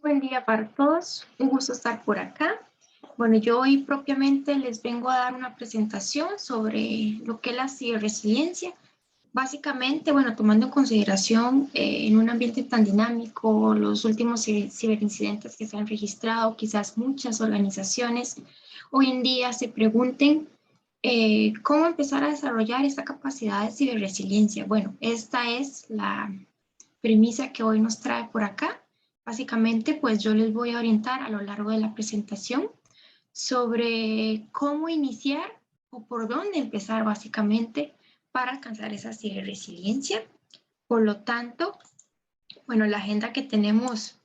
Buen día para todos, un gusto estar por acá. Bueno, yo hoy propiamente les vengo a dar una presentación sobre lo que es la ciberresiliencia. Básicamente, bueno, tomando en consideración en un ambiente tan dinámico, los últimos ciberincidentes que se han registrado, quizás muchas organizaciones hoy en día se pregunten cómo empezar a desarrollar esta capacidad de ciberresiliencia. Bueno, esta es la premisa que hoy nos trae por acá. Básicamente, pues yo les voy a orientar a lo largo de la presentación sobre cómo iniciar o por dónde empezar básicamente para alcanzar esa resiliencia. Por lo tanto, bueno, la agenda que tenemos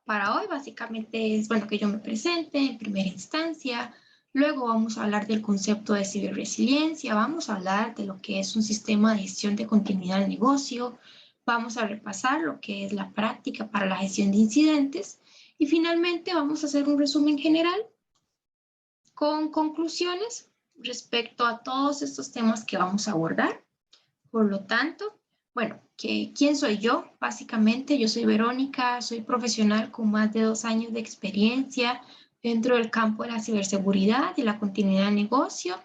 para hoy básicamente es, bueno, que yo me presente en primera instancia, luego vamos a hablar del concepto de ciberresiliencia, vamos a hablar de lo que es un sistema de gestión de continuidad del negocio, vamos a repasar lo que es la práctica para la gestión de incidentes y finalmente vamos a hacer un resumen general con conclusiones respecto a todos estos temas que vamos a abordar. Por lo tanto, bueno, ¿quién soy yo? Básicamente, yo soy Verónica, soy profesional con más de 2 años de experiencia dentro del campo de la ciberseguridad y la continuidad de negocio.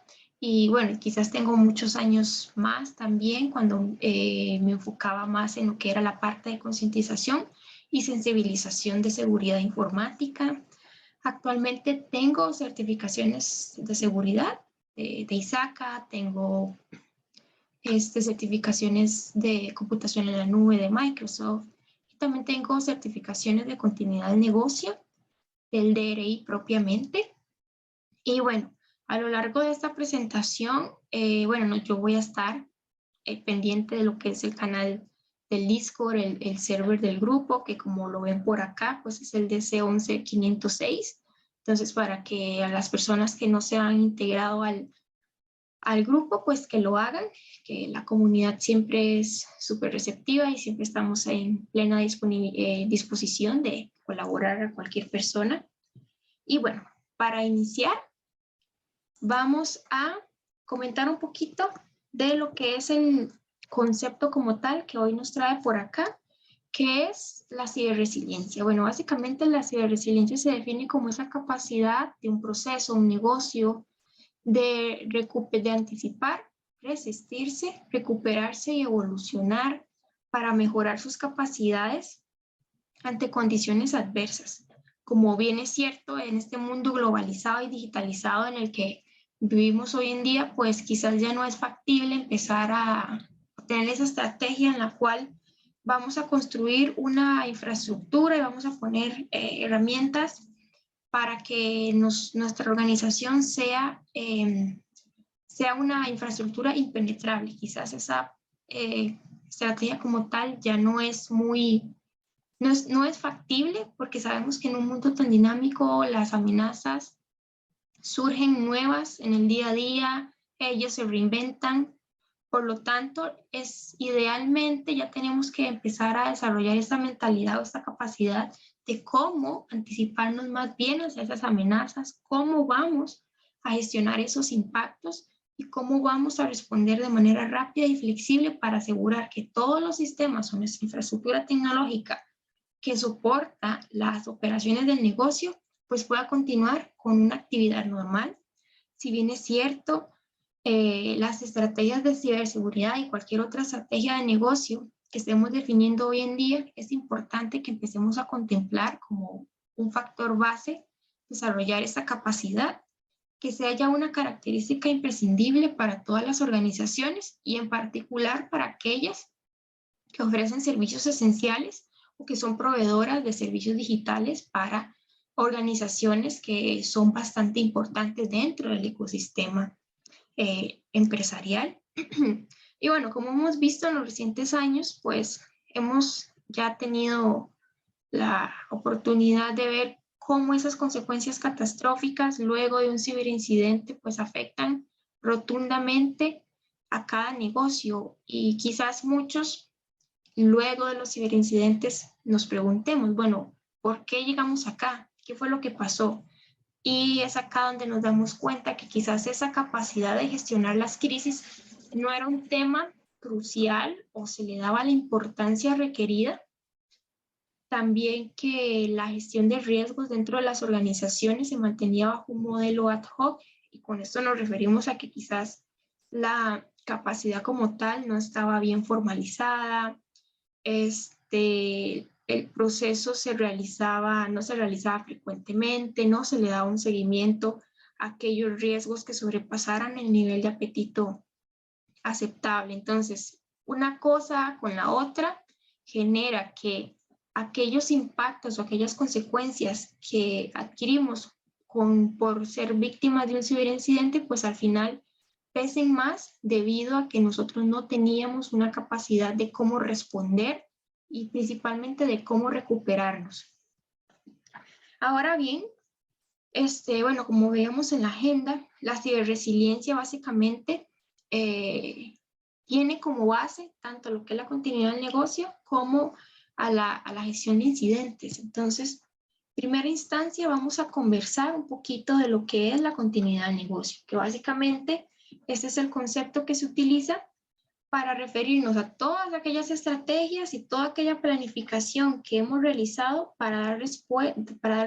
Y bueno, quizás tengo muchos años más también cuando me enfocaba más en lo que era la parte de concientización y sensibilización de seguridad informática. Actualmente tengo certificaciones de seguridad de ISACA, tengo certificaciones de computación en la nube de Microsoft. Y también tengo certificaciones de continuidad del negocio, del DRI propiamente. Y bueno, a lo largo de esta presentación, bueno, no, yo voy a estar pendiente de lo que es el canal del Discord, el server del grupo, que como lo ven por acá, pues es el DC11506. Entonces, para que a las personas que no se han integrado al grupo, pues que lo hagan, que la comunidad siempre es súper receptiva y siempre estamos en plena disposición de colaborar a cualquier persona. Y bueno, para iniciar, vamos a comentar un poquito de lo que es el concepto como tal que hoy nos trae por acá, que es la ciberresiliencia. Bueno, básicamente la ciberresiliencia se define como esa capacidad de un proceso, un negocio, de anticipar, resistirse, recuperarse y evolucionar para mejorar sus capacidades ante condiciones adversas. Como bien es cierto, en este mundo globalizado y digitalizado en el que vivimos hoy en día, pues quizás ya no es factible empezar a tener esa estrategia en la cual vamos a construir una infraestructura y vamos a poner herramientas para que nuestra organización sea una infraestructura impenetrable. Quizás esa estrategia como tal ya no es factible porque sabemos que en un mundo tan dinámico las amenazas surgen nuevas en el día a día, ellos se reinventan. Por lo tanto, idealmente ya tenemos que empezar a desarrollar esta mentalidad o esta capacidad de cómo anticiparnos más bien hacia esas amenazas, cómo vamos a gestionar esos impactos y cómo vamos a responder de manera rápida y flexible para asegurar que todos los sistemas o nuestra infraestructura tecnológica que soporta las operaciones del negocio, pues pueda continuar con una actividad normal. Si bien es cierto, las estrategias de ciberseguridad y cualquier otra estrategia de negocio que estemos definiendo hoy en día, es importante que empecemos a contemplar como un factor base desarrollar esta capacidad, que sea ya una característica imprescindible para todas las organizaciones y en particular para aquellas que ofrecen servicios esenciales o que son proveedoras de servicios digitales para organizaciones que son bastante importantes dentro del ecosistema empresarial. Y bueno, como hemos visto en los recientes años, pues hemos ya tenido la oportunidad de ver cómo esas consecuencias catastróficas luego de un ciberincidente pues afectan rotundamente a cada negocio y quizás muchos luego de los ciberincidentes nos preguntemos, bueno, ¿por qué llegamos acá? ¿Qué fue lo que pasó? Y es acá donde nos damos cuenta que quizás esa capacidad de gestionar las crisis no era un tema crucial o se le daba la importancia requerida, También que la gestión de riesgos dentro de las organizaciones se mantenía bajo un modelo ad hoc, y con esto nos referimos a que quizás la capacidad como tal no estaba bien formalizada, el proceso no se realizaba frecuentemente, no se le daba un seguimiento a aquellos riesgos que sobrepasaran el nivel de apetito aceptable. Entonces, una cosa con la otra genera que aquellos impactos o aquellas consecuencias que adquirimos por ser víctimas de un ciberincidente, pues al final pesen más debido a que nosotros no teníamos una capacidad de cómo responder y principalmente de cómo recuperarnos. Ahora bien, bueno, como veíamos en la agenda, la ciberresiliencia básicamente tiene como base tanto lo que es la continuidad del negocio como a la gestión de incidentes. Entonces, en primera instancia vamos a conversar un poquito de lo que es la continuidad del negocio, que básicamente este es el concepto que se utiliza para referirnos a todas aquellas estrategias y toda aquella planificación que hemos realizado para dar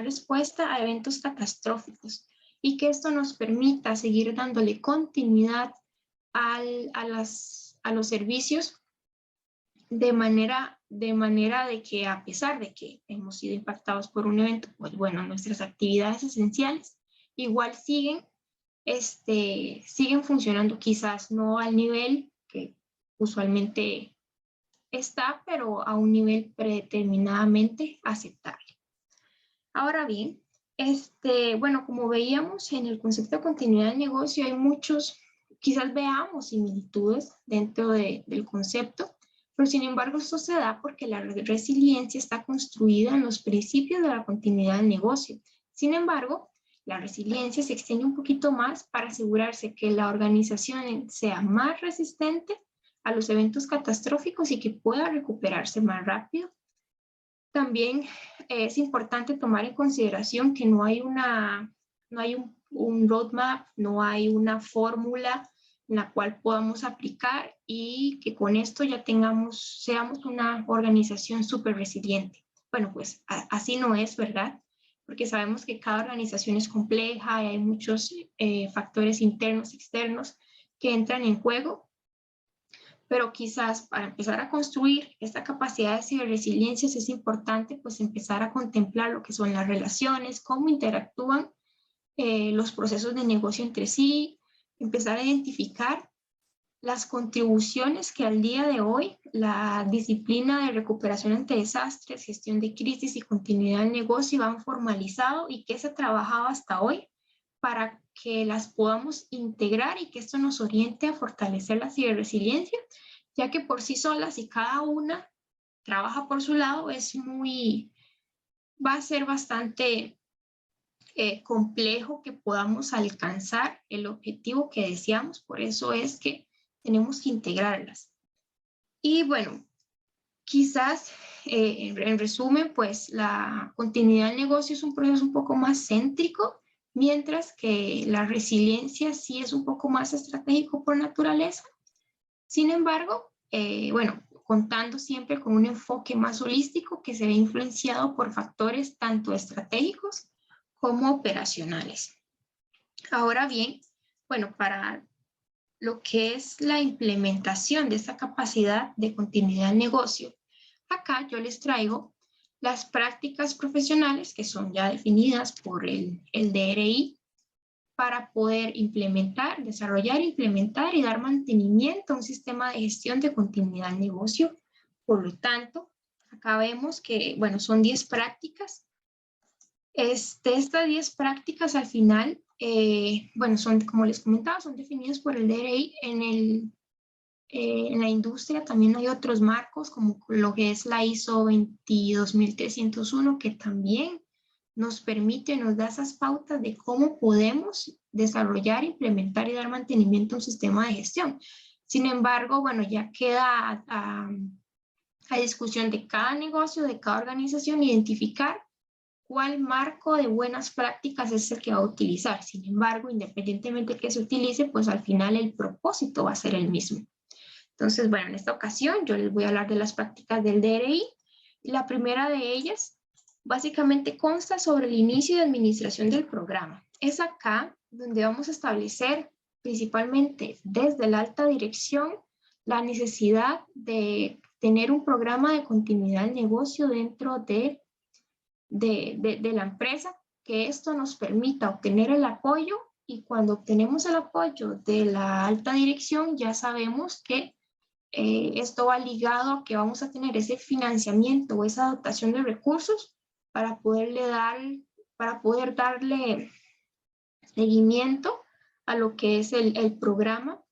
respuesta a eventos catastróficos, y que esto nos permita seguir dándole continuidad a los servicios de manera de que, a pesar de que hemos sido impactados por un evento, pues bueno, nuestras actividades esenciales igual siguen funcionando, quizás no al nivel que usualmente está, pero a un nivel predeterminadamente aceptable. Ahora bien, bueno, como veíamos en el concepto de continuidad del negocio, hay muchos, quizás veamos similitudes dentro del concepto, pero sin embargo esto se da porque la resiliencia está construida en los principios de la continuidad del negocio. Sin embargo, la resiliencia se extiende un poquito más para asegurarse que la organización sea más resistente a los eventos catastróficos y que pueda recuperarse más rápido. También es importante tomar en consideración que no hay un roadmap, no hay una fórmula en la cual podamos aplicar y que con esto ya seamos una organización súper resiliente. Bueno, pues así no es, ¿verdad? Porque sabemos que cada organización es compleja y hay muchos factores internos y externos que entran en juego, pero quizás para empezar a construir esta capacidad de ciberresiliencia es importante pues empezar a contemplar lo que son las relaciones, cómo interactúan los procesos de negocio entre sí, empezar a identificar las contribuciones que al día de hoy la disciplina de recuperación ante desastres, gestión de crisis y continuidad del negocio han formalizado y que se ha trabajado hasta hoy para que las podamos integrar y que esto nos oriente a fortalecer la ciberresiliencia, ya que por sí solas y cada una trabaja por su lado, va a ser bastante complejo que podamos alcanzar el objetivo que deseamos. Por eso es que tenemos que integrarlas. Y bueno, quizás en resumen, pues la continuidad del negocio es un proceso un poco más céntrico, mientras que la resiliencia sí es un poco más estratégico por naturaleza. Sin embargo, bueno, contando siempre con un enfoque más holístico que se ve influenciado por factores tanto estratégicos como operacionales. Ahora bien, bueno, para lo que es la implementación de esta capacidad de continuidad del negocio, acá yo les traigo las prácticas profesionales que son ya definidas por el DRI para poder desarrollar, implementar y dar mantenimiento a un sistema de gestión de continuidad del negocio. Por lo tanto, acá vemos que, bueno, son 10 prácticas. Estas 10 prácticas al final, bueno, son, como les comentaba, son definidas por el DRI. En la industria también hay otros marcos, como lo que es la ISO 22301, que también nos permite, nos da esas pautas de cómo podemos desarrollar, implementar y dar mantenimiento a un sistema de gestión. Sin embargo, bueno, ya queda a discusión de cada negocio, de cada organización, identificar cuál marco de buenas prácticas es el que va a utilizar. Sin embargo, independientemente de que se utilice, pues al final el propósito va a ser el mismo. Entonces, bueno, en esta ocasión yo les voy a hablar de las prácticas del DRI. La primera de ellas básicamente consta sobre el inicio de administración del programa. Es acá donde vamos a establecer principalmente desde la alta dirección la necesidad de tener un programa de continuidad del negocio dentro de la empresa, que esto nos permita obtener el apoyo, y cuando obtenemos el apoyo de la alta dirección ya sabemos que esto va ligado a que vamos a tener ese financiamiento o esa dotación de recursos para poder darle seguimiento a lo que es el programa.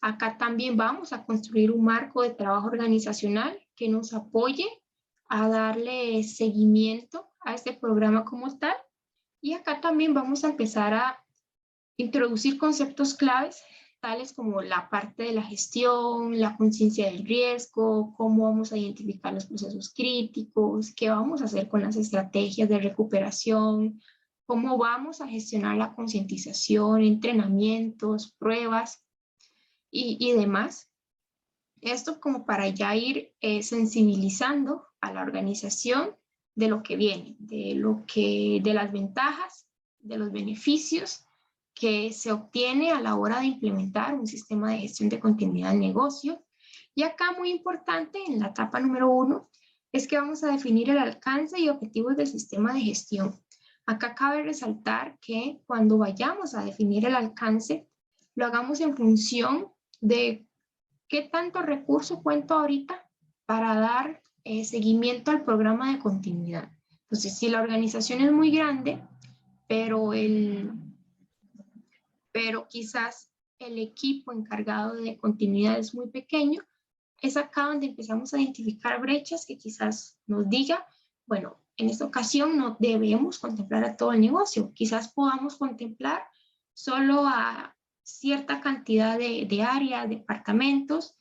Acá también vamos a construir un marco de trabajo organizacional que nos apoye a darle seguimiento a este programa como tal. Y acá también vamos a empezar a introducir conceptos claves, tales como la parte de la gestión, la conciencia del riesgo, cómo vamos a identificar los procesos críticos, qué vamos a hacer con las estrategias de recuperación, cómo vamos a gestionar la concientización, entrenamientos, pruebas y demás. Esto como para ya ir sensibilizando a la organización de lo que viene, de las ventajas, de los beneficios que se obtiene a la hora de implementar un sistema de gestión de continuidad del negocio. Y acá muy importante, en la etapa número 1, es que vamos a definir el alcance y objetivos del sistema de gestión. Acá cabe resaltar que cuando vayamos a definir el alcance, lo hagamos en función de qué tanto recurso cuento ahorita para dar seguimiento al programa de continuidad. Entonces, si la organización es muy grande, pero quizás el equipo encargado de continuidad es muy pequeño, es acá donde empezamos a identificar brechas que quizás nos diga, bueno, en esta ocasión no debemos contemplar a todo el negocio, quizás podamos contemplar solo a cierta cantidad de áreas, departamentos,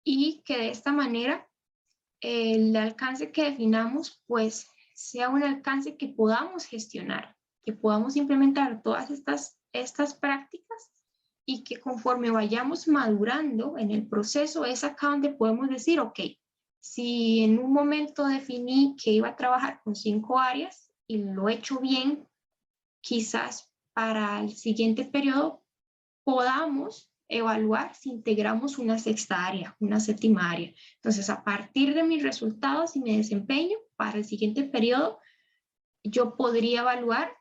y que de esta manera el alcance que definamos pues sea un alcance que podamos gestionar, que podamos implementar todas estas prácticas, y que conforme vayamos madurando en el proceso es acá donde podemos decir, ok, si en un momento definí que iba a trabajar con 5 áreas y lo he hecho bien, quizás para el siguiente periodo podamos evaluar si integramos una 6ª área, una 7ª área. Entonces, a partir de mis resultados y mi desempeño para el siguiente periodo, yo podría evaluar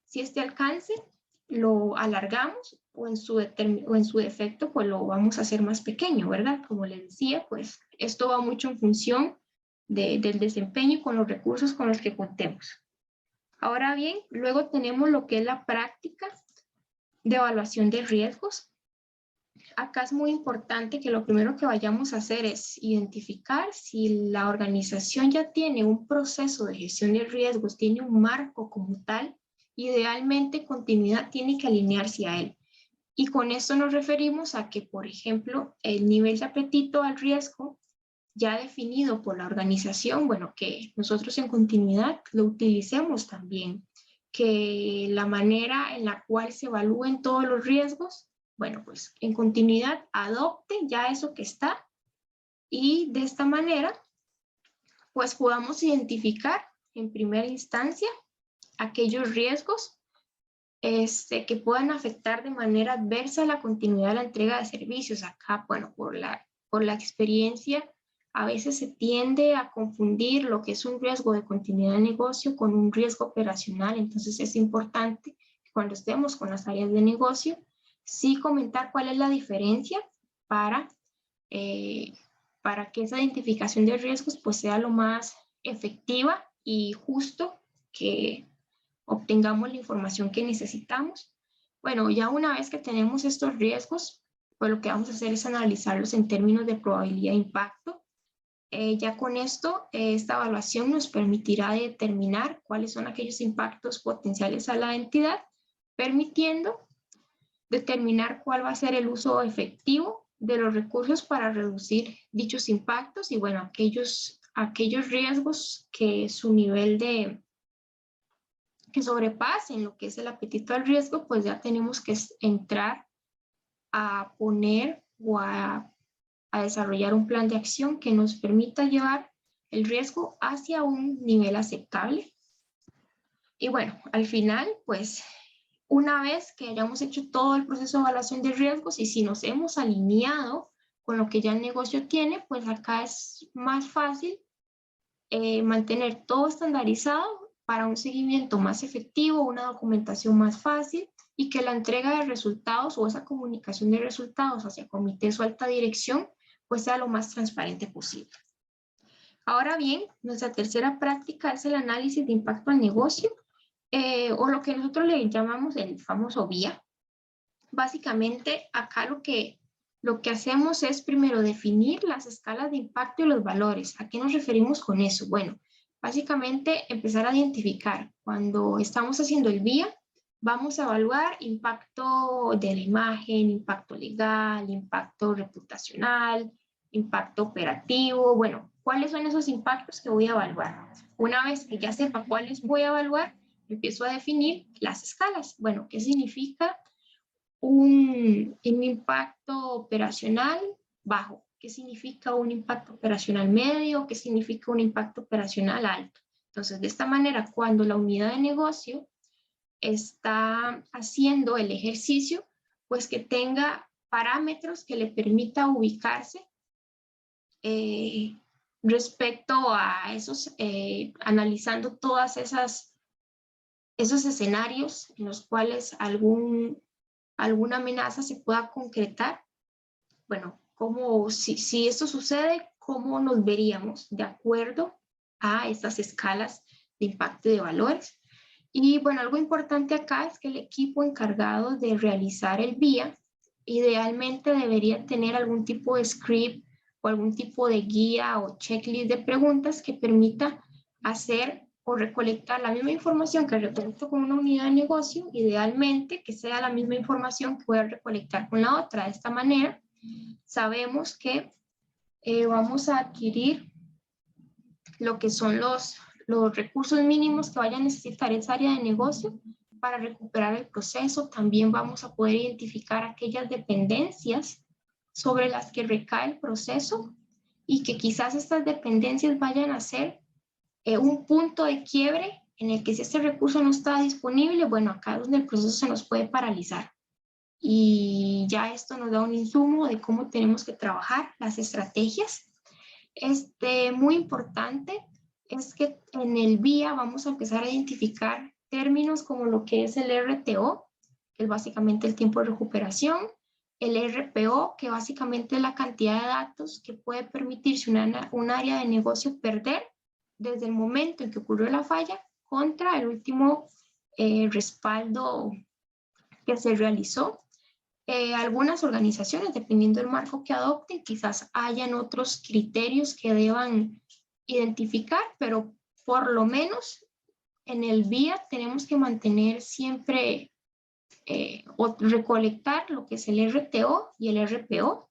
si este alcance lo alargamos o en su defecto, pues lo vamos a hacer más pequeño, ¿verdad? Como les decía, pues esto va mucho en función del desempeño con los recursos con los que contemos. Ahora bien, luego tenemos lo que es la práctica de evaluación de riesgos. Acá es muy importante que lo primero que vayamos a hacer es identificar si la organización ya tiene un proceso de gestión de riesgos, tiene un marco como tal. Idealmente, continuidad tiene que alinearse a él. Y con esto nos referimos a que, por ejemplo, el nivel de apetito al riesgo ya definido por la organización, bueno, que nosotros en continuidad lo utilicemos también, que la manera en la cual se evalúen todos los riesgos, bueno, pues en continuidad adopte ya eso que está, y de esta manera pues podamos identificar en primera instancia aquellos riesgos que puedan afectar de manera adversa la continuidad de la entrega de servicios. Acá, bueno, por la experiencia, a veces se tiende a confundir lo que es un riesgo de continuidad de negocio con un riesgo operacional. Entonces es importante que cuando estemos con las áreas de negocio, sí comentar cuál es la diferencia para que esa identificación de riesgos pues sea lo más efectiva y justo, que obtengamos la información que necesitamos. Bueno, ya una vez que tenemos estos riesgos, pues lo que vamos a hacer es analizarlos en términos de probabilidad de impacto. Ya con esto, esta evaluación nos permitirá determinar cuáles son aquellos impactos potenciales a la entidad, permitiendo determinar cuál va a ser el uso efectivo de los recursos para reducir dichos impactos, y bueno, aquellos riesgos que su nivel que sobrepasen lo que es el apetito al riesgo, pues ya tenemos que entrar a poner o a desarrollar un plan de acción que nos permita llevar el riesgo hacia un nivel aceptable. Y bueno, al final, pues, una vez que hayamos hecho todo el proceso de evaluación de riesgos y si nos hemos alineado con lo que ya el negocio tiene, pues acá es más fácil mantener todo estandarizado para un seguimiento más efectivo, una documentación más fácil y que la entrega de resultados o esa comunicación de resultados hacia comités o alta dirección pues sea lo más transparente posible. Ahora bien, nuestra tercera práctica es el análisis de impacto al negocio o lo que nosotros le llamamos el famoso VIA. Básicamente acá lo que hacemos es primero definir las escalas de impacto y los valores. ¿A qué nos referimos con eso? Bueno, básicamente empezar a identificar. Cuando estamos haciendo el VIA, vamos a evaluar impacto de la imagen, impacto legal, impacto reputacional, impacto operativo. Bueno, ¿cuáles son esos impactos que voy a evaluar? Una vez que ya sepa cuáles voy a evaluar, empiezo a definir las escalas. Bueno, ¿qué significa un impacto operacional bajo? ¿Qué significa un impacto operacional medio? ¿Qué significa un impacto operacional alto? Entonces, de esta manera, cuando la unidad de negocio está haciendo el ejercicio, pues que tenga parámetros que le permita ubicarse respecto a esos, analizando todas esos escenarios en los cuales alguna amenaza se pueda concretar. Bueno, si esto sucede, ¿cómo nos veríamos de acuerdo a estas escalas de impacto y de valores? Y bueno, algo importante acá es que el equipo encargado de realizar el VIA idealmente debería tener algún tipo de script o algún tipo de guía o checklist de preguntas que permita hacer o recolectar la misma información que recolecto con una unidad de negocio, idealmente que sea la misma información que voy a recolectar con la otra. De esta manera, sabemos que vamos a adquirir lo que son los recursos mínimos que vaya a necesitar esa área de negocio para recuperar el proceso. También vamos a poder identificar aquellas dependencias sobre las que recae el proceso y que quizás estas dependencias vayan a ser un punto de quiebre en el que si este recurso no está disponible, bueno, acá es donde el proceso se nos puede paralizar. Y ya esto nos da un insumo de cómo tenemos que trabajar las estrategias. Muy importante es que en el VIA vamos a empezar a identificar términos como lo que es el RTO, que es básicamente el tiempo de recuperación, el RPO, que básicamente es la cantidad de datos que puede permitirse un área de negocio perder desde el momento en que ocurrió la falla contra el último respaldo que se realizó. Algunas organizaciones, dependiendo del marco que adopten, quizás hayan otros criterios que deban identificar, pero por lo menos en el VIA tenemos que mantener siempre o recolectar lo que es el RTO y el RPO.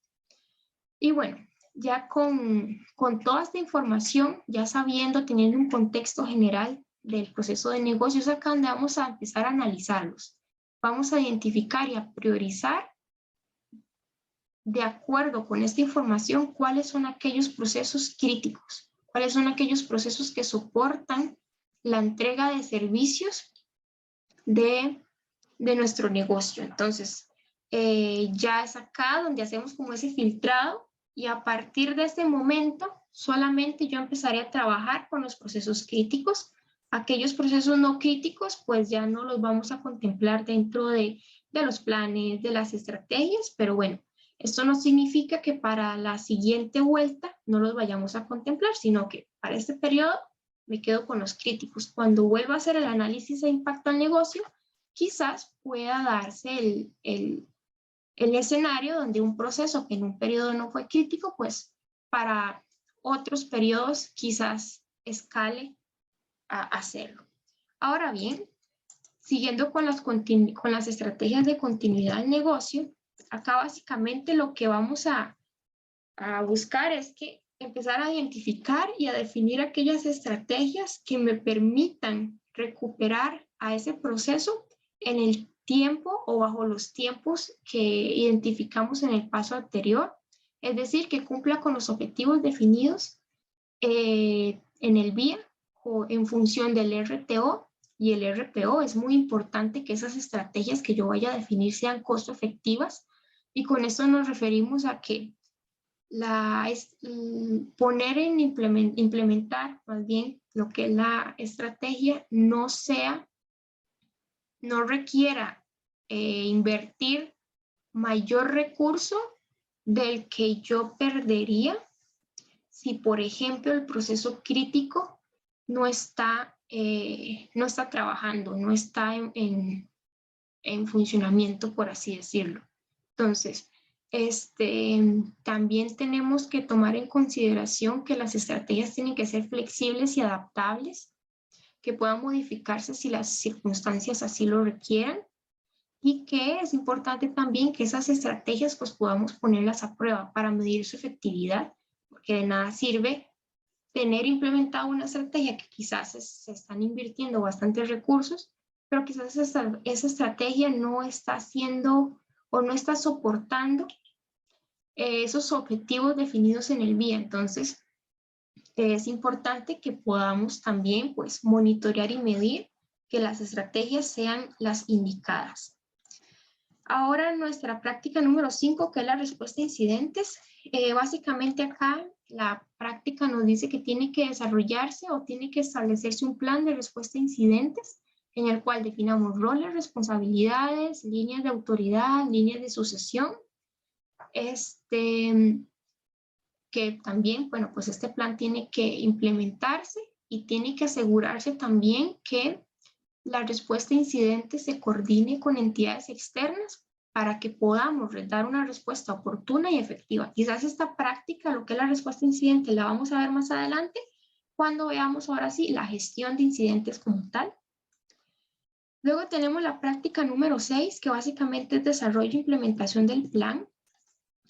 Y bueno, ya con toda esta información, ya sabiendo, teniendo un contexto general del proceso de negocios, acá donde vamos a empezar a analizarlos. Vamos a identificar y a priorizar de acuerdo con esta información cuáles son aquellos procesos críticos, cuáles son aquellos procesos que soportan la entrega de servicios de nuestro negocio. Entonces, ya es acá donde hacemos como ese filtrado y a partir de este momento solamente yo empezaré a trabajar con los procesos críticos. Aquellos procesos no críticos pues ya no los vamos a contemplar dentro de los planes, de las estrategias, pero bueno, esto no significa que para la siguiente vuelta no los vayamos a contemplar, sino que para este periodo me quedo con los críticos. Cuando vuelva a hacer el análisis de impacto al negocio, quizás pueda darse el escenario donde un proceso que en un periodo no fue crítico, pues para otros periodos quizás escale a hacerlo. Ahora bien, siguiendo con las estrategias de continuidad del negocio, acá básicamente lo que vamos a buscar es que empezar a identificar y a definir aquellas estrategias que me permitan recuperar a ese proceso en el tiempo o bajo los tiempos que identificamos en el paso anterior, es decir, que cumpla con los objetivos definidos en el VIA o en función del RTO y el RPO. Es muy importante que esas estrategias que yo vaya a definir sean costo efectivas, y con esto nos referimos a que poner en implementar más bien lo que es la estrategia no requiera invertir mayor recurso del que yo perdería si, por ejemplo, el proceso crítico no está trabajando, no está en funcionamiento, por así decirlo. Entonces, también tenemos que tomar en consideración que las estrategias tienen que ser flexibles y adaptables, que puedan modificarse si las circunstancias así lo requieran, y que es importante también que esas estrategias pues podamos ponerlas a prueba para medir su efectividad, porque de nada sirve tener implementada una estrategia que quizás se están invirtiendo bastantes recursos, pero quizás esa estrategia no está haciendo o no está soportando esos objetivos definidos en el VIA. Entonces, es importante que podamos también pues monitorear y medir que las estrategias sean las indicadas. Ahora nuestra práctica número 5, que es la respuesta a incidentes. Básicamente acá la práctica nos dice que tiene que desarrollarse o tiene que establecerse un plan de respuesta a incidentes en el cual definamos roles, responsabilidades, líneas de autoridad, líneas de sucesión. Que también, bueno, pues este plan tiene que implementarse y tiene que asegurarse también que la respuesta a incidentes se coordine con entidades externas para que podamos dar una respuesta oportuna y efectiva. Quizás esta práctica, lo que es la respuesta a incidentes, la vamos a ver más adelante cuando veamos ahora sí la gestión de incidentes como tal. Luego tenemos la práctica número 6, que básicamente es desarrollo e implementación del plan.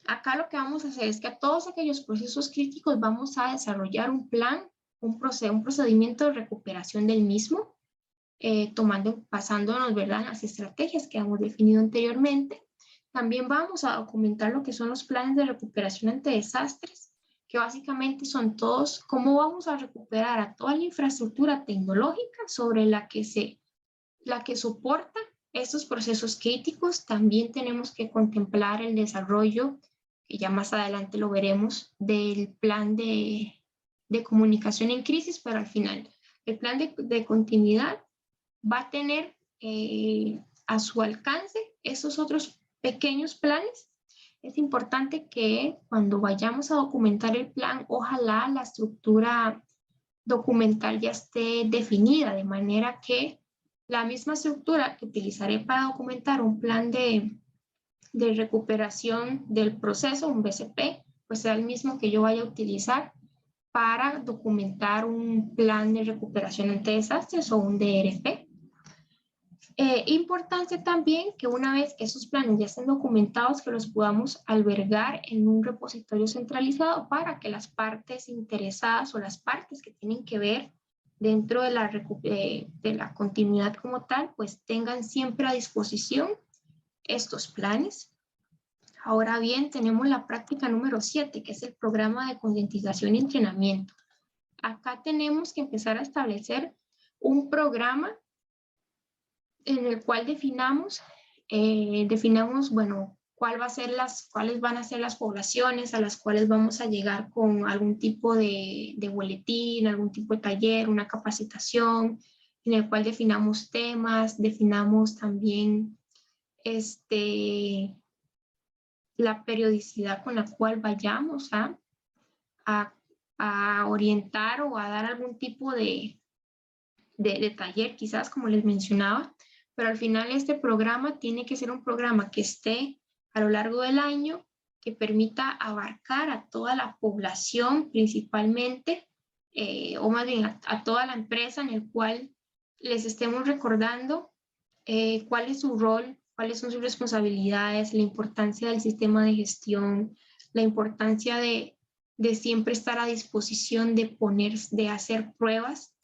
Acá lo que vamos a hacer es que a todos aquellos procesos críticos vamos a desarrollar un plan, un procedimiento de recuperación del mismo, basándonos, ¿verdad?, en las estrategias que hemos definido anteriormente. También vamos a documentar lo que son los planes de recuperación ante desastres, que básicamente son todos cómo vamos a recuperar a toda la infraestructura tecnológica sobre la que soporta estos procesos críticos. También tenemos que contemplar el desarrollo, que ya más adelante lo veremos, del plan de comunicación en crisis, pero al final el plan de continuidad va a tener a su alcance esos otros pequeños planes. Es importante que cuando vayamos a documentar el plan, ojalá la estructura documental ya esté definida, de manera que la misma estructura que utilizaré para documentar un plan de recuperación del proceso, un BCP, pues sea el mismo que yo vaya a utilizar para documentar un plan de recuperación ante desastres o un DRP. Importante también que una vez que esos planes ya estén documentados, que los podamos albergar en un repositorio centralizado para que las partes interesadas o las partes que tienen que ver dentro de la continuidad como tal, pues tengan siempre a disposición estos planes. Ahora bien, tenemos la práctica número 7, que es el programa de concientización y entrenamiento. Acá tenemos que empezar a establecer un programa en el cual definamos, bueno, cuáles van a ser las poblaciones a las cuales vamos a llegar con algún tipo de boletín, algún tipo de taller, una capacitación, en el cual definamos temas, definamos también la periodicidad con la cual vayamos a orientar o a dar algún tipo de taller, quizás, como les mencionaba. Pero al final este programa tiene que ser un programa que esté a lo largo del año, que permita abarcar a toda la población principalmente, o más bien a toda la empresa, en el cual les estemos recordando cuál es su rol, cuáles son sus responsabilidades, la importancia del sistema de gestión, la importancia de siempre estar a disposición de hacer pruebas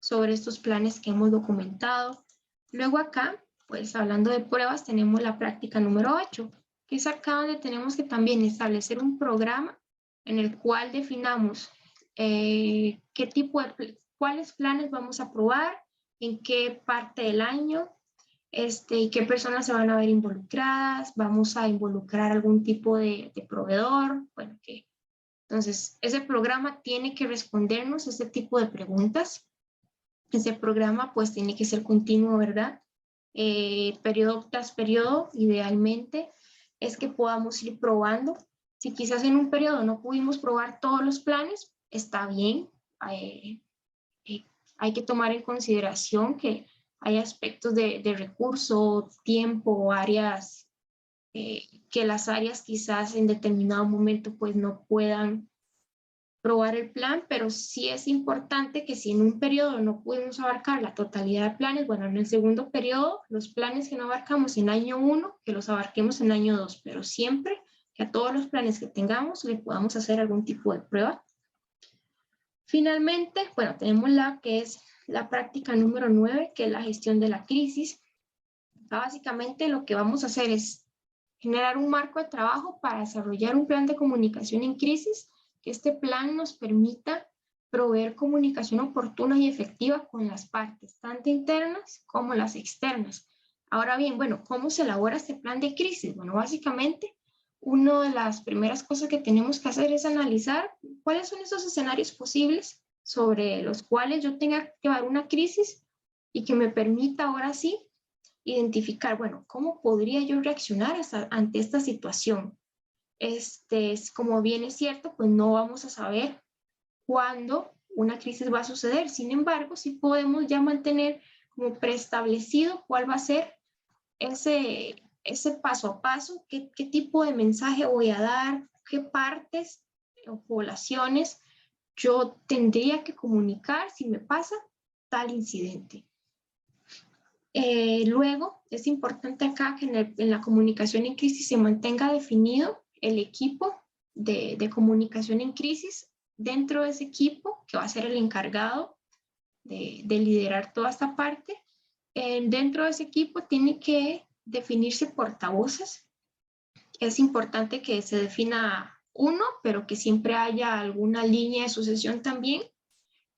sobre estos planes que hemos documentado. Luego acá, pues hablando de pruebas, tenemos la práctica número 8, que es acá donde tenemos que también establecer un programa en el cual definamos cuáles planes vamos a aprobar, en qué parte del año, y qué personas se van a ver involucradas, vamos a involucrar algún tipo de proveedor, bueno, entonces ese programa tiene que respondernos este tipo de preguntas. Ese programa pues tiene que ser continuo, ¿verdad? Periodo tras periodo, idealmente, es que podamos ir probando. Si quizás en un periodo no pudimos probar todos los planes, está bien. Hay que tomar en consideración que hay aspectos de recurso, tiempo, áreas, que las áreas quizás en determinado momento pues no puedan probar el plan, pero sí es importante que si en un periodo no pudimos abarcar la totalidad de planes, bueno, en el segundo periodo, los planes que no abarcamos en año 1, que los abarquemos en año 2, pero siempre que a todos los planes que tengamos le podamos hacer algún tipo de prueba. Finalmente, bueno, tenemos la que es la práctica número 9, que es la gestión de la crisis. Básicamente lo que vamos a hacer es generar un marco de trabajo para desarrollar un plan de comunicación en crisis, que este plan nos permita proveer comunicación oportuna y efectiva con las partes, tanto internas como las externas. Ahora bien, bueno, ¿cómo se elabora este plan de crisis? Bueno, básicamente, una de las primeras cosas que tenemos que hacer es analizar cuáles son esos escenarios posibles sobre los cuales yo tenga que llevar una crisis y que me permita ahora sí identificar, bueno, ¿cómo podría yo reaccionar ante esta situación? Como bien es cierto, pues no vamos a saber cuándo una crisis va a suceder. Sin embargo, sí podemos ya mantener como preestablecido cuál va a ser ese paso a paso, qué tipo de mensaje voy a dar, qué partes o poblaciones yo tendría que comunicar si me pasa tal incidente. Luego, es importante acá que en la comunicación en crisis se mantenga definido el equipo de comunicación en crisis. Dentro de ese equipo, que va a ser el encargado de liderar toda esta parte, dentro de ese equipo tiene que definirse portavoces. Es importante que se defina uno, pero que siempre haya alguna línea de sucesión también.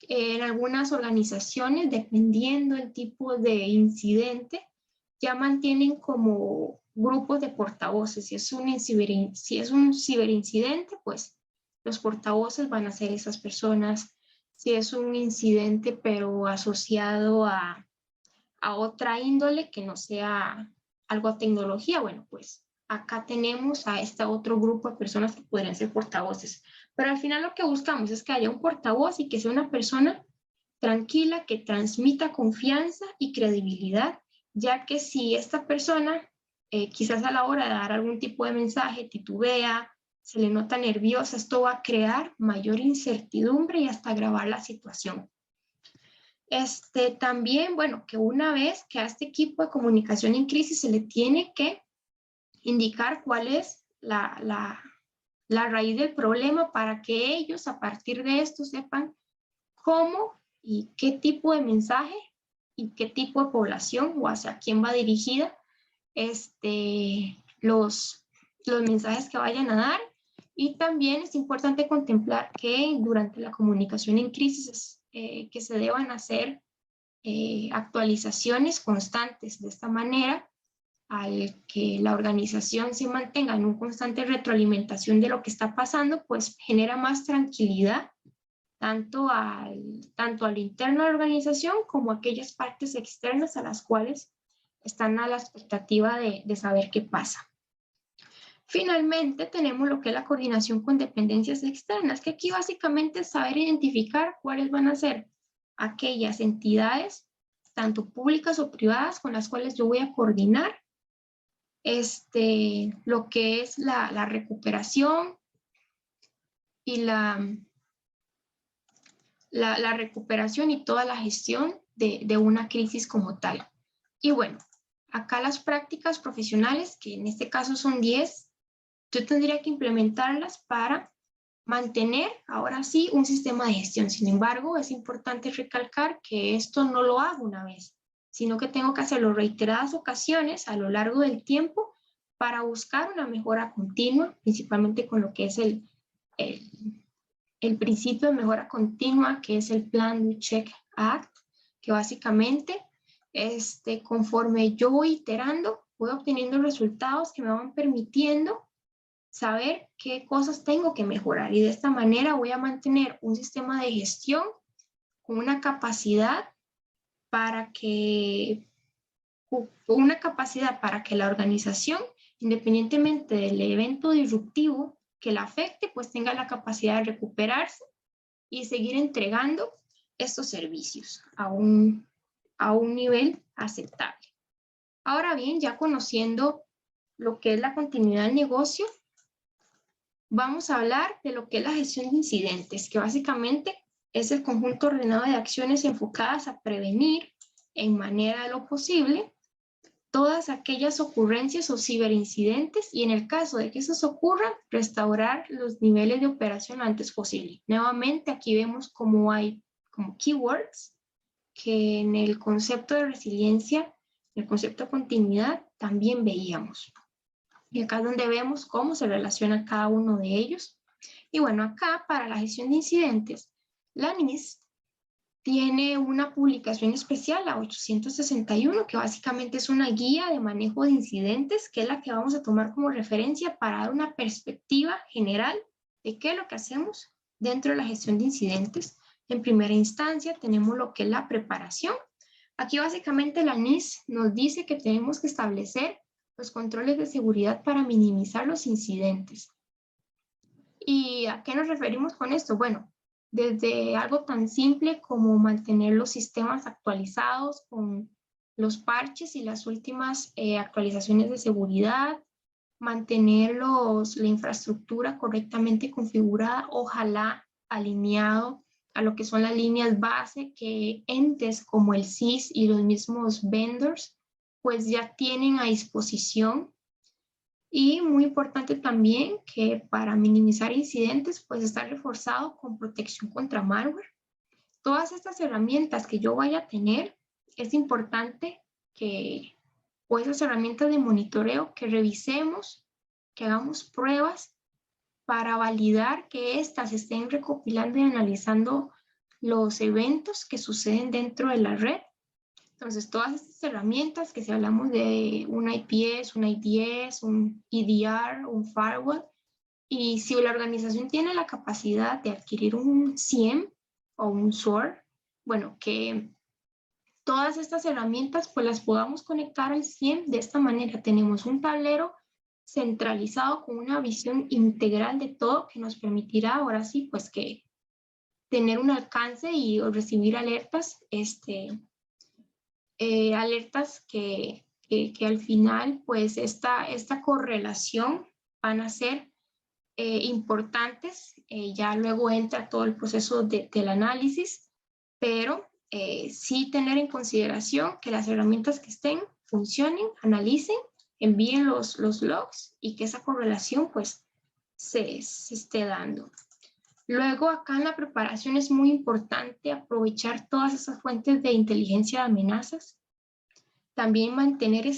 En algunas organizaciones, dependiendo del tipo de incidente, ya mantienen como grupos de portavoces. Si es un ciberincidente, pues los portavoces van a ser esas personas. Si es un incidente pero asociado a otra índole que no sea algo a tecnología, bueno, pues acá tenemos a este otro grupo de personas que podrían ser portavoces. Pero al final lo que buscamos es que haya un portavoz y que sea una persona tranquila, que transmita confianza y credibilidad, ya que si esta persona quizás a la hora de dar algún tipo de mensaje titubea, se le nota nerviosa, esto va a crear mayor incertidumbre y hasta agravar la situación. También, bueno, que una vez que a este equipo de comunicación en crisis se le tiene que indicar cuál es la raíz del problema para que ellos a partir de esto sepan cómo y qué tipo de mensaje y qué tipo de población o hacia quién va dirigida los mensajes que vayan a dar. Y también es importante contemplar que durante la comunicación en crisis que se deban hacer actualizaciones constantes. De esta manera, al que la organización se mantenga en una constante retroalimentación de lo que está pasando, pues genera más tranquilidad tanto al interno de la organización como a aquellas partes externas a las cuales están a la expectativa de saber qué pasa. Finalmente tenemos lo que es la coordinación con dependencias externas, que aquí básicamente es saber identificar cuáles van a ser aquellas entidades, tanto públicas o privadas, con las cuales yo voy a coordinar lo que es la recuperación y la recuperación y toda la gestión de una crisis como tal. Y bueno, acá las prácticas profesionales, que en este caso son 10, yo tendría que implementarlas para mantener, ahora sí, un sistema de gestión. Sin embargo, es importante recalcar que esto no lo hago una vez, sino que tengo que hacerlo reiteradas ocasiones a lo largo del tiempo para buscar una mejora continua, principalmente con lo que es el principio de mejora continua, que es el Plan Do Check Act, que básicamente conforme yo voy iterando, voy obteniendo resultados que me van permitiendo saber qué cosas tengo que mejorar, y de esta manera voy a mantener un sistema de gestión con una capacidad para que la organización, independientemente del evento disruptivo que la afecte, pues tenga la capacidad de recuperarse y seguir entregando estos servicios a un nivel aceptable. Ahora bien, ya conociendo lo que es la continuidad del negocio, vamos a hablar de lo que es la gestión de incidentes, que básicamente es el conjunto ordenado de acciones enfocadas a prevenir, en manera de lo posible, todas aquellas ocurrencias o ciberincidentes, y en el caso de que esos ocurran, restaurar los niveles de operación lo antes posible. Nuevamente, aquí vemos cómo hay como keywords que en el concepto de resiliencia, el concepto de continuidad, también veíamos. Y acá es donde vemos cómo se relaciona cada uno de ellos. Y bueno, acá para la gestión de incidentes, la NIST tiene una publicación especial, la 861, que básicamente es una guía de manejo de incidentes, que es la que vamos a tomar como referencia para dar una perspectiva general de qué es lo que hacemos dentro de la gestión de incidentes. En primera instancia tenemos lo que es la preparación. Aquí básicamente la NIST nos dice que tenemos que establecer los controles de seguridad para minimizar los incidentes. ¿Y a qué nos referimos con esto? Bueno, desde algo tan simple como mantener los sistemas actualizados con los parches y las últimas actualizaciones de seguridad, mantener la infraestructura correctamente configurada, ojalá alineado a lo que son las líneas base que entes como el CIS y los mismos vendors pues ya tienen a disposición. Y muy importante también que para minimizar incidentes pues está reforzado con protección contra malware. Todas estas herramientas que yo vaya a tener, es importante que, o esas herramientas de monitoreo, que revisemos, que hagamos pruebas para validar que éstas estén recopilando y analizando los eventos que suceden dentro de la red. Entonces, todas estas herramientas, que si hablamos de un IPS, un IDS, un EDR, un firewall, y si la organización tiene la capacidad de adquirir un SIEM o un SOAR, bueno, que todas estas herramientas pues las podamos conectar al SIEM. De esta manera tenemos un tablero centralizado con una visión integral de todo, que nos permitirá ahora sí pues que tener un alcance y recibir alertas, alertas que al final pues esta correlación van a ser importantes. Ya luego entra todo el proceso del análisis, pero sí tener en consideración que las herramientas que estén funcionen, analicen, envíen los logs y que esa correlación pues se esté dando. Luego acá en la preparación es muy importante aprovechar todas esas fuentes de inteligencia de amenazas. También mantener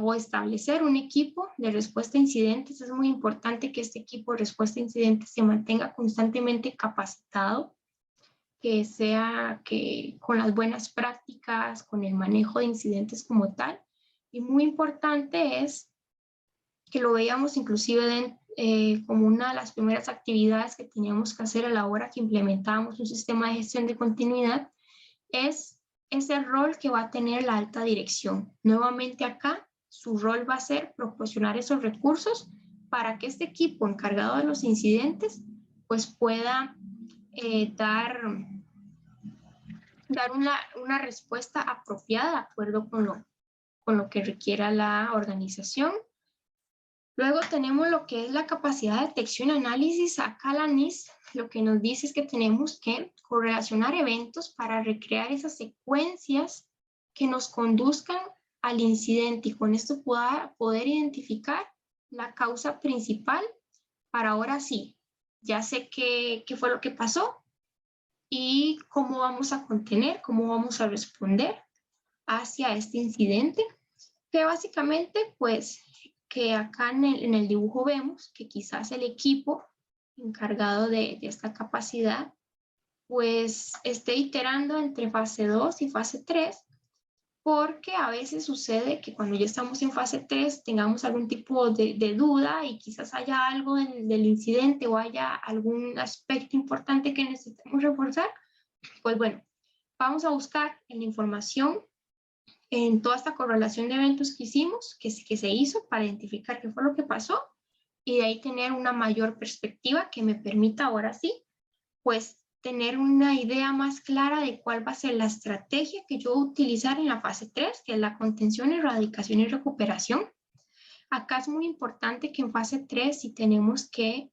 o establecer un equipo de respuesta a incidentes. Es muy importante que este equipo de respuesta a incidentes se mantenga constantemente capacitado, que sea con las buenas prácticas, con el manejo de incidentes como tal. Y muy importante es que lo veíamos inclusive como una de las primeras actividades que teníamos que hacer a la hora que implementábamos un sistema de gestión de continuidad, es ese rol que va a tener la alta dirección. Nuevamente acá, su rol va a ser proporcionar esos recursos para que este equipo encargado de los incidentes pues pueda dar una respuesta apropiada de acuerdo con lo que requiera la organización. Luego tenemos lo que es la capacidad de detección y análisis. Acá la NIST lo que nos dice es que tenemos que correlacionar eventos para recrear esas secuencias que nos conduzcan al incidente, y con esto poder identificar la causa principal para ahora sí, ya sé qué fue lo que pasó y cómo vamos a contener, cómo vamos a responder hacia este incidente, que básicamente pues que acá en el dibujo vemos que quizás el equipo encargado de esta capacidad, pues esté iterando entre fase 2 y fase 3, porque a veces sucede que cuando ya estamos en fase 3 tengamos algún tipo de duda y quizás haya algo del incidente o haya algún aspecto importante que necesitemos reforzar. Pues bueno, vamos a buscar en la información, en toda esta correlación de eventos que hicimos, que se hizo para identificar qué fue lo que pasó y de ahí tener una mayor perspectiva que me permita ahora sí, pues tener una idea más clara de cuál va a ser la estrategia que yo voy a utilizar en la fase 3, que es la contención, erradicación y recuperación. Acá es muy importante que en fase 3, si tenemos que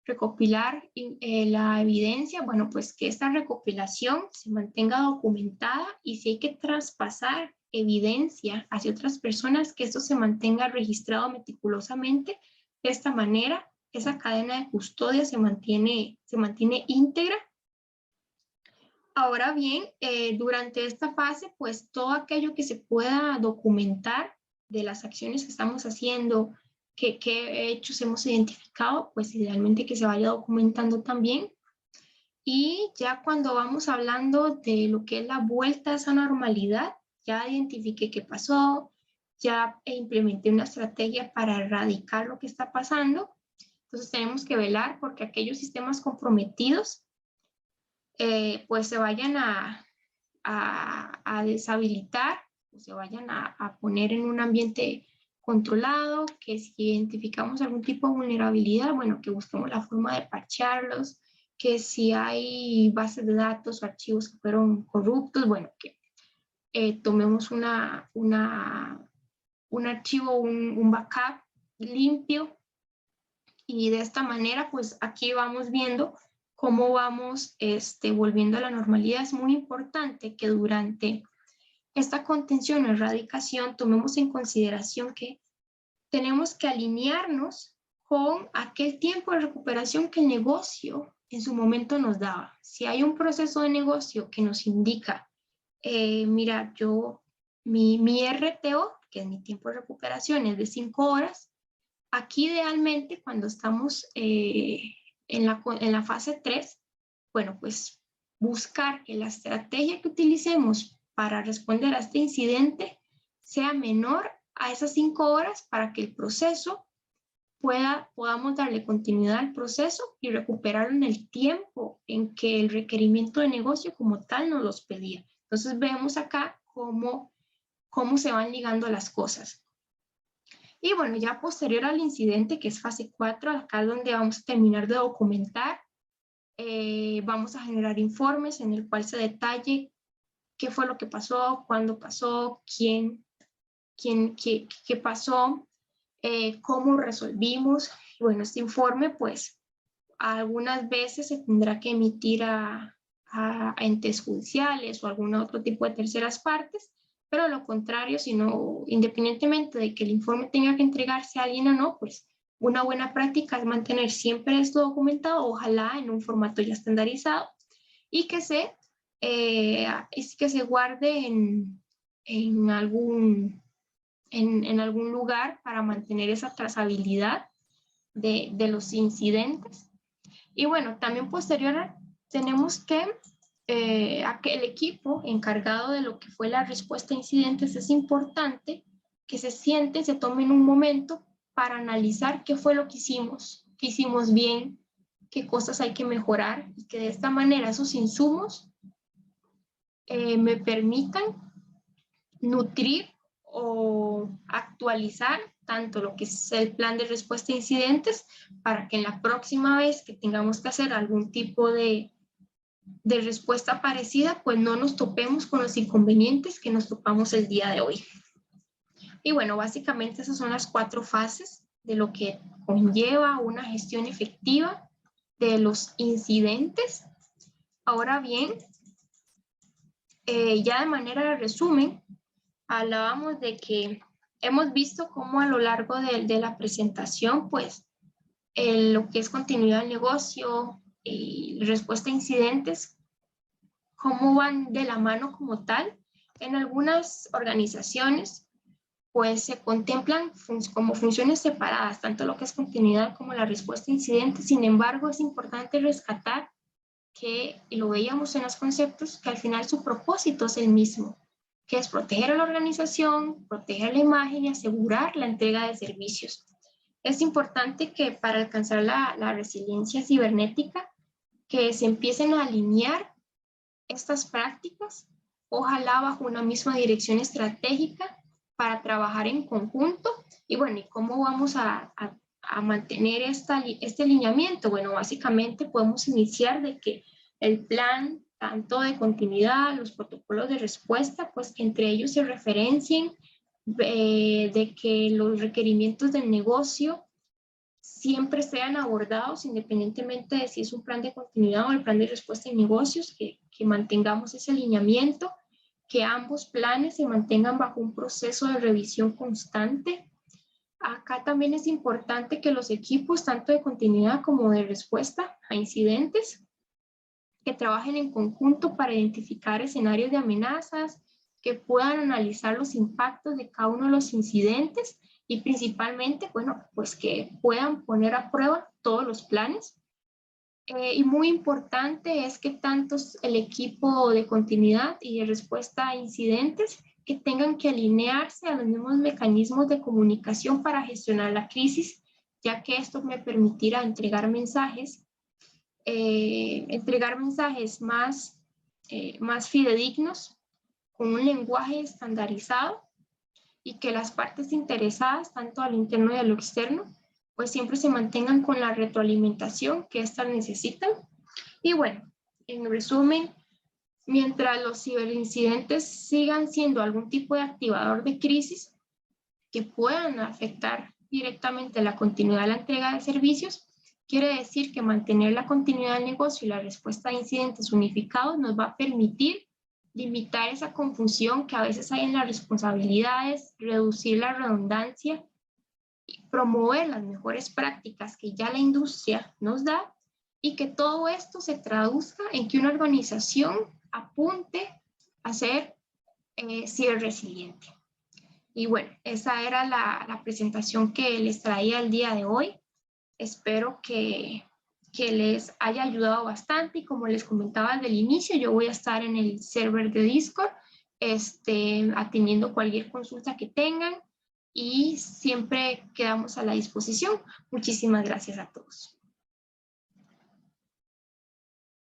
recopilar la evidencia, bueno, pues que esta recopilación se mantenga documentada y si hay que traspasar evidencia hacia otras personas, que esto se mantenga registrado meticulosamente. De esta manera, esa cadena de custodia se mantiene íntegra. Ahora bien, durante esta fase, pues todo aquello que se pueda documentar de las acciones que estamos haciendo, qué hechos hemos identificado, pues idealmente que se vaya documentando también. Y ya cuando vamos hablando de lo que es la vuelta a esa normalidad, ya identifiqué qué pasó, ya implementé una estrategia para erradicar lo que está pasando. Entonces tenemos que velar porque aquellos sistemas comprometidos pues se vayan a deshabilitar, o se vayan a poner en un ambiente controlado, que si identificamos algún tipo de vulnerabilidad, bueno, que busquemos la forma de parchearlos, que si hay bases de datos o archivos que fueron corruptos, bueno, que tomemos un archivo, un backup limpio, y de esta manera, pues aquí vamos viendo cómo vamos volviendo a la normalidad. Es muy importante que durante esta contención o erradicación tomemos en consideración que tenemos que alinearnos con aquel tiempo de recuperación que el negocio en su momento nos daba. Si hay un proceso de negocio que nos indica, mira, mi RTO, que es mi tiempo de recuperación, es de 5 horas, aquí idealmente cuando estamos en la fase 3, bueno, pues buscar que la estrategia que utilicemos para responder a este incidente sea menor a esas 5 horas para que el proceso podamos darle continuidad al proceso y recuperarlo en el tiempo en que el requerimiento de negocio como tal nos los pedía. Entonces vemos acá cómo se van ligando las cosas. Y bueno, ya posterior al incidente, que es fase 4, acá es donde vamos a terminar de documentar. Vamos a generar informes en el cual se detalle qué fue lo que pasó, cuándo pasó, qué pasó, cómo resolvimos. Bueno, este informe, pues, algunas veces se tendrá que emitir a entes judiciales o algún otro tipo de terceras partes, pero lo contrario, sino independientemente de que el informe tenga que entregarse a alguien o no, pues una buena práctica es mantener siempre esto documentado, ojalá en un formato ya estandarizado, y que se guarde en algún lugar para mantener esa trazabilidad de los incidentes. Y bueno, también posterior tenemos que el equipo encargado de lo que fue la respuesta a incidentes, es importante que se siente, se tomen un momento para analizar qué fue lo que hicimos bien, qué cosas hay que mejorar, y que de esta manera esos insumos me permitan nutrir o actualizar tanto lo que es el plan de respuesta a incidentes, para que en la próxima vez que tengamos que hacer algún tipo de respuesta parecida, pues no nos topemos con los inconvenientes que nos topamos el día de hoy. Y bueno, básicamente esas son las 4 fases de lo que conlleva una gestión efectiva de los incidentes. Ahora bien, ya de manera de resumen, hablábamos de que hemos visto cómo a lo largo de la presentación, pues, lo que es continuidad del negocio y respuesta a incidentes, cómo van de la mano como tal. En algunas organizaciones pues se contemplan como funciones separadas, tanto lo que es continuidad como la respuesta a incidentes. Sin embargo, es importante rescatar que, y lo veíamos en los conceptos, que al final su propósito es el mismo, que es proteger a la organización, proteger la imagen y asegurar la entrega de servicios. Es importante que para alcanzar la resiliencia cibernética, que se empiecen a alinear estas prácticas, ojalá bajo una misma dirección estratégica para trabajar en conjunto. Y bueno, ¿y cómo vamos a mantener este alineamiento? Bueno, básicamente podemos iniciar de que el plan, tanto de continuidad, los protocolos de respuesta, pues que entre ellos se referencien, de que los requerimientos del negocio siempre sean abordados independientemente de si es un plan de continuidad o el plan de respuesta en negocios, que mantengamos ese alineamiento, que ambos planes se mantengan bajo un proceso de revisión constante. Acá también es importante que los equipos, tanto de continuidad como de respuesta a incidentes, que trabajen en conjunto para identificar escenarios de amenazas, que puedan analizar los impactos de cada uno de los incidentes y principalmente, bueno, pues que puedan poner a prueba todos los planes. Y muy importante es que tanto el equipo de continuidad y de respuesta a incidentes que tengan que alinearse a los mismos mecanismos de comunicación para gestionar la crisis, ya que esto me permitirá entregar mensajes más fidedignos, con un lenguaje estandarizado y que las partes interesadas, tanto a lo interno y a lo externo, pues siempre se mantengan con la retroalimentación que éstas necesitan. Y bueno, en resumen, mientras los ciberincidentes sigan siendo algún tipo de activador de crisis que puedan afectar directamente la continuidad de la entrega de servicios, quiere decir que mantener la continuidad del negocio y la respuesta a incidentes unificados nos va a permitir limitar esa confusión que a veces hay en las responsabilidades, reducir la redundancia y promover las mejores prácticas que ya la industria nos da, y que todo esto se traduzca en que una organización apunte a ser ciberresiliente. Y bueno, esa era la presentación que les traía el día de hoy. Espero que les haya ayudado bastante, y como les comentaba desde el inicio, yo voy a estar en el server de Discord atendiendo cualquier consulta que tengan y siempre quedamos a la disposición. Muchísimas gracias a todos.